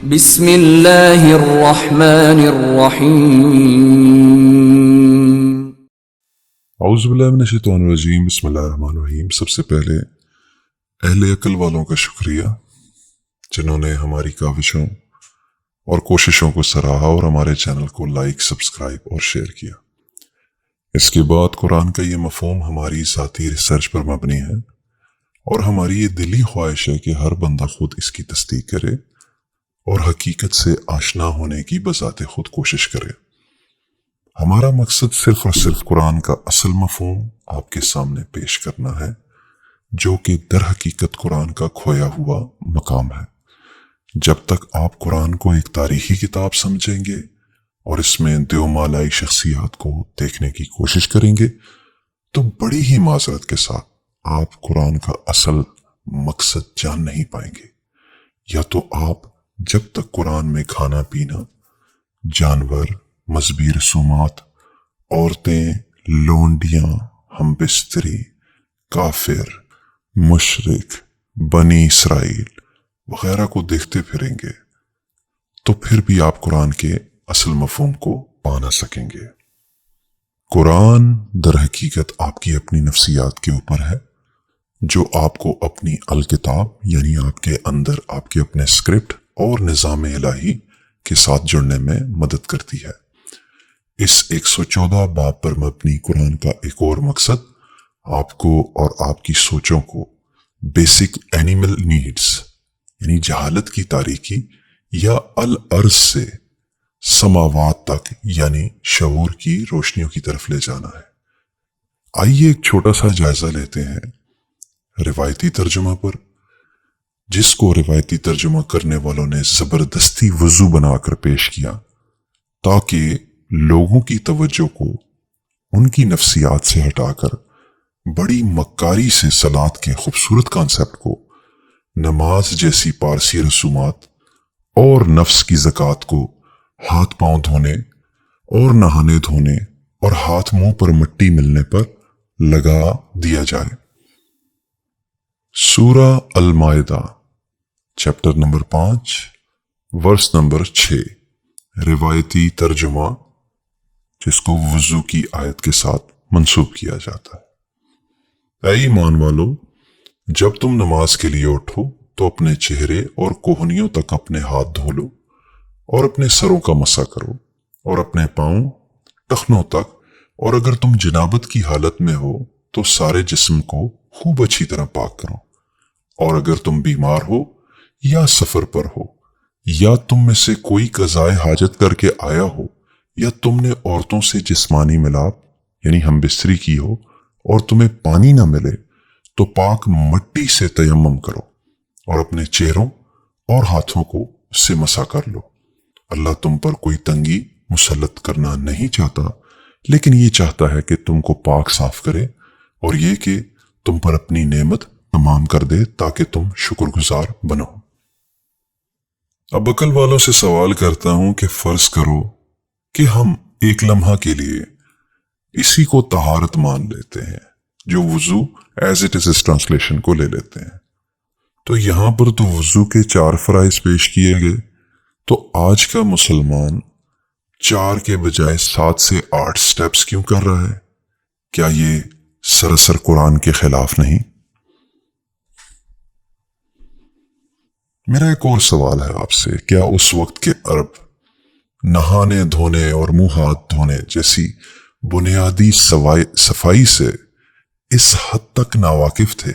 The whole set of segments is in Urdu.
بسم اللہ الرحمن الرحیم۔ اعوذ باللہ من الشیطان الرجیم، بسم اللہ الرحمن الرحیم۔ سب سے پہلے اہل عقل والوں کا شکریہ جنہوں نے ہماری کاوشوں اور کوششوں کو سراہا اور ہمارے چینل کو لائک، سبسکرائب اور شیئر کیا۔ اس کے بعد قرآن کا یہ مفہوم ہماری ذاتی ریسرچ پر مبنی ہے اور ہماری یہ دلی خواہش ہے کہ ہر بندہ خود اس کی تصدیق کرے اور حقیقت سے آشنا ہونے کی بذات خود کوشش کرے۔ ہمارا مقصد صرف اور صرف قرآن کا اصل مفہوم آپ کے سامنے پیش کرنا ہے، جو کہ در حقیقت قرآن کا کھویا ہوا مقام ہے۔ جب تک آپ قرآن کو ایک تاریخی کتاب سمجھیں گے اور اس میں دیومالائی شخصیات کو دیکھنے کی کوشش کریں گے تو بڑی ہی معذرت کے ساتھ آپ قرآن کا اصل مقصد جان نہیں پائیں گے۔ یا تو آپ جب تک قرآن میں کھانا پینا، جانور، مذہبی رسومات، عورتیں، لونڈیاں، ہم بستری، کافر، مشرک، بنی اسرائیل وغیرہ کو دیکھتے پھریں گے تو پھر بھی آپ قرآن کے اصل مفہوم کو پا نہ سکیں گے۔ قرآن در حقیقت آپ کی اپنی نفسیات کے اوپر ہے، جو آپ کو اپنی الکتاب یعنی آپ کے اندر آپ کے اپنے اسکرپٹ اور نظام الہی کے ساتھ جڑنے میں مدد کرتی ہے۔ اس 114 باب پر مبنی قرآن کا ایک اور مقصد آپ کو اور آپ کی سوچوں کو بیسک اینیمل نیڈز یعنی جہالت کی تاریکی یا الارض سے سماوات تک یعنی شعور کی روشنیوں کی طرف لے جانا ہے۔ آئیے ایک چھوٹا سا جائزہ لیتے ہیں روایتی ترجمہ پر، جس کو روایتی ترجمہ کرنے والوں نے زبردستی وضو بنا کر پیش کیا تاکہ لوگوں کی توجہ کو ان کی نفسیات سے ہٹا کر بڑی مکاری سے صلاۃ کے خوبصورت کانسیپٹ کو نماز جیسی پارسی رسومات اور نفس کی زکوٰۃ کو ہاتھ پاؤں دھونے اور نہانے دھونے اور ہاتھ منہ پر مٹی ملنے پر لگا دیا جائے۔ سورہ المائدہ چیپٹر نمبر 5 ورس نمبر 6، روایتی ترجمہ جس کو وضو کی آیت کے ساتھ منسوب کیا جاتا ہے۔ اے ایمان والو، جب تم نماز کے لیے اٹھو تو اپنے چہرے اور کوہنیوں تک اپنے ہاتھ دھو لو اور اپنے سروں کا مسح کرو اور اپنے پاؤں ٹخنوں تک، اور اگر تم جنابت کی حالت میں ہو تو سارے جسم کو خوب اچھی طرح پاک کرو، اور اگر تم بیمار ہو یا سفر پر ہو یا تم میں سے کوئی قضائے حاجت کر کے آیا ہو یا تم نے عورتوں سے جسمانی ملاپ یعنی ہم بستری کی ہو اور تمہیں پانی نہ ملے تو پاک مٹی سے تیمم کرو اور اپنے چہروں اور ہاتھوں کو اس سے مسح کر لو۔ اللہ تم پر کوئی تنگی مسلط کرنا نہیں چاہتا، لیکن یہ چاہتا ہے کہ تم کو پاک صاف کرے اور یہ کہ تم پر اپنی نعمت تمام کر دے تاکہ تم شکر گزار بنو۔ اب عقل والوں سے سوال کرتا ہوں کہ فرض کرو کہ ہم ایک لمحہ کے لیے اسی کو طہارت مان لیتے ہیں، جو وضو ایز اٹ از اس ٹرانسلیشن کو لے لیتے ہیں، تو یہاں پر تو وضو کے 4 فرائض پیش کیے گئے، تو آج کا مسلمان 4 کے بجائے 7 سے 8 سٹیپس کیوں کر رہا ہے؟ کیا یہ سراسر قرآن کے خلاف نہیں؟ میرا ایک اور سوال ہے آپ سے، کیا اس وقت کے عرب نہانے دھونے اور منہ ہاتھ دھونے جیسی بنیادی صفائی سے اس حد تک ناواقف تھے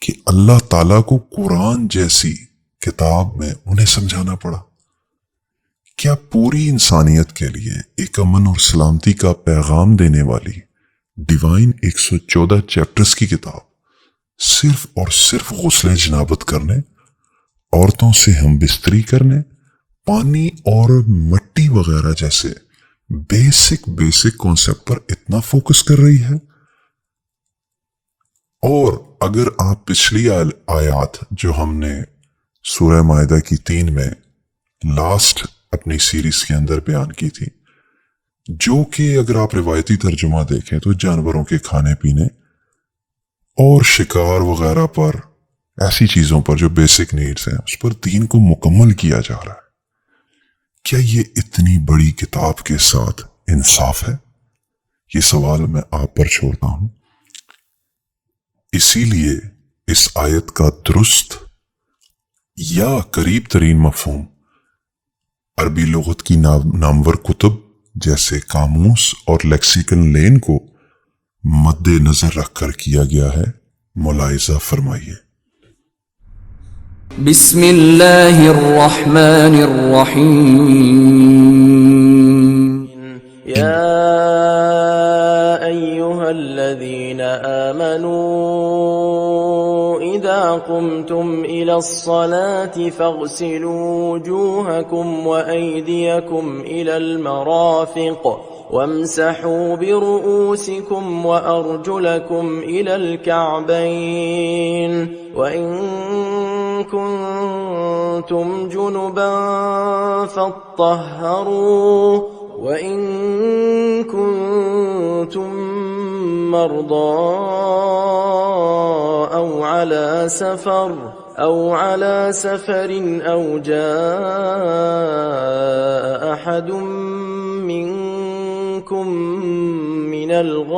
کہ اللہ تعالیٰ کو قرآن جیسی کتاب میں انہیں سمجھانا پڑا؟ کیا پوری انسانیت کے لیے ایک امن اور سلامتی کا پیغام دینے والی ڈیوائن 114 چیپٹرز کی کتاب صرف اور صرف غسل جنابت کرنے، عورتوں سے ہم بستری کرنے، پانی اور مٹی وغیرہ جیسے بیسک کانسیپٹ پر اتنا فوکس کر رہی ہے؟ اور اگر آپ پچھلی آیات جو ہم نے سورہ مائدہ کی 3 میں لاسٹ اپنی سیریز کے اندر بیان کی تھی، جو کہ اگر آپ روایتی ترجمہ دیکھیں تو جانوروں کے کھانے پینے اور شکار وغیرہ پر، ایسی چیزوں پر جو بیسک نیڈز ہیں اس پر دین کو مکمل کیا جا رہا ہے۔ کیا یہ اتنی بڑی کتاب کے ساتھ انصاف ہے؟ یہ سوال میں آپ پر چھوڑتا ہوں۔ اسی لیے اس آیت کا درست یا قریب ترین مفہوم عربی لغت کی نامور کتب جیسے قاموس اور لیکسیکن لین کو مد نظر رکھ کر کیا گیا ہے۔ ملاحظہ فرمائیے۔ بسم اللہ الرحمن الرحیم يا أيها الذين آمنوا إذا قمتم إلى الصلاة فاغسلوا وجوهكم وأيديكم إلى المرافق وامسحوا برؤوسكم وأرجلكم إلى الكعبين وإن كنتم جنبا فاطهروا وإن كنتم مرضى أو على سفر أو جاء أحد منكم من الغائط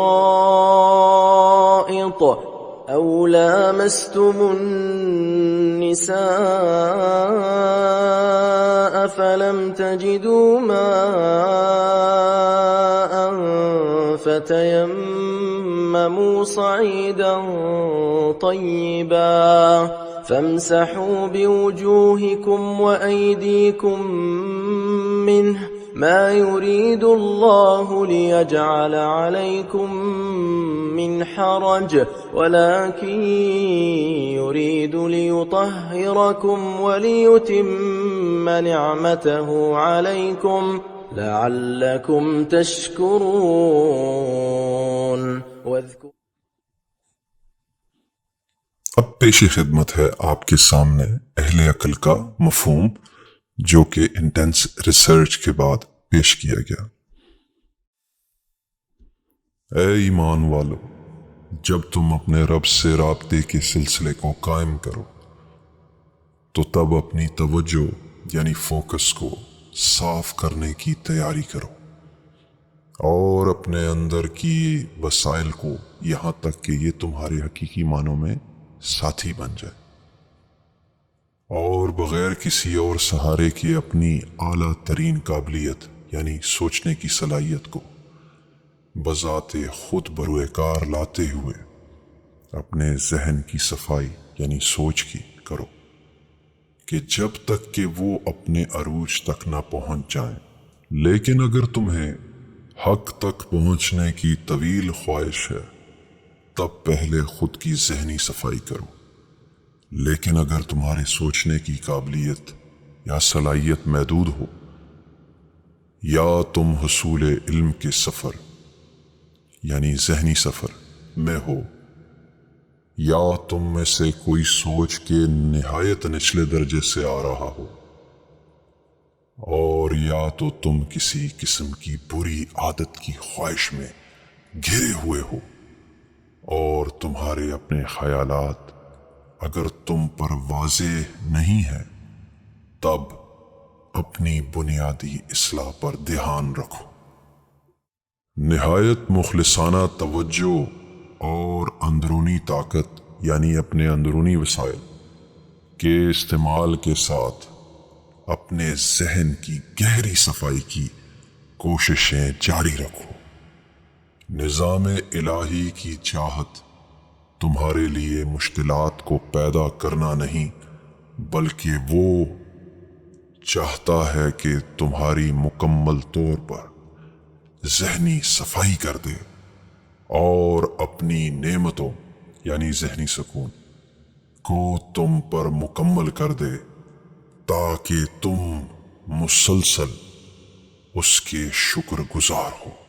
أو لامستم النساء فلم تجدوا ماء فتيمموا صعيدا طيبا فامسحوا بوجوهكم وأيديكم منه ما يريد الله ليجعل عليكم من حرج ولكن يريد ليطهركم وليتم نعمته عليكم لعلكم تشكرون اب پیش خدمت ہے آپ کے سامنے اہل عقل کا مفہوم جو کہ انٹینس ریسرچ کے بعد پیش کیا گیا۔ اے ایمان والو، جب تم اپنے رب سے رابطے کے سلسلے کو قائم کرو تو تب اپنی توجہ یعنی فوکس کو صاف کرنے کی تیاری کرو اور اپنے اندر کی وسائل کو یہاں تک کہ یہ تمہارے حقیقی معنوں میں ساتھی بن جائے اور بغیر کسی اور سہارے کے اپنی اعلیٰ ترین قابلیت یعنی سوچنے کی صلاحیت کو بذات خود بروئے کار لاتے ہوئے اپنے ذہن کی صفائی یعنی سوچ کی کرو کہ جب تک کہ وہ اپنے عروج تک نہ پہنچ جائیں۔ لیکن اگر تمہیں حق تک پہنچنے کی طویل خواہش ہے تب پہلے خود کی ذہنی صفائی کرو۔ لیکن اگر تمہارے سوچنے کی قابلیت یا صلاحیت محدود ہو یا تم حصول علم کے سفر یعنی ذہنی سفر میں ہو یا تم میں سے کوئی سوچ کے نہایت نچلے درجے سے آ رہا ہو اور یا تو تم کسی قسم کی بری عادت کی خواہش میں گھرے ہوئے ہو اور تمہارے اپنے خیالات اگر تم پر واضح نہیں ہے تب اپنی بنیادی اصلاح پر دھیان رکھو۔ نہایت مخلصانہ توجہ اور اندرونی طاقت یعنی اپنے اندرونی وسائل کے استعمال کے ساتھ اپنے ذہن کی گہری صفائی کی کوششیں جاری رکھو۔ نظام الہی کی چاہت تمہارے لیے مشکلات کو پیدا کرنا نہیں بلکہ وہ چاہتا ہے کہ تمہاری مکمل طور پر ذہنی صفائی کر دے اور اپنی نعمتوں یعنی ذہنی سکون کو تم پر مکمل کر دے تاکہ تم مسلسل اس کے شکر گزار ہو۔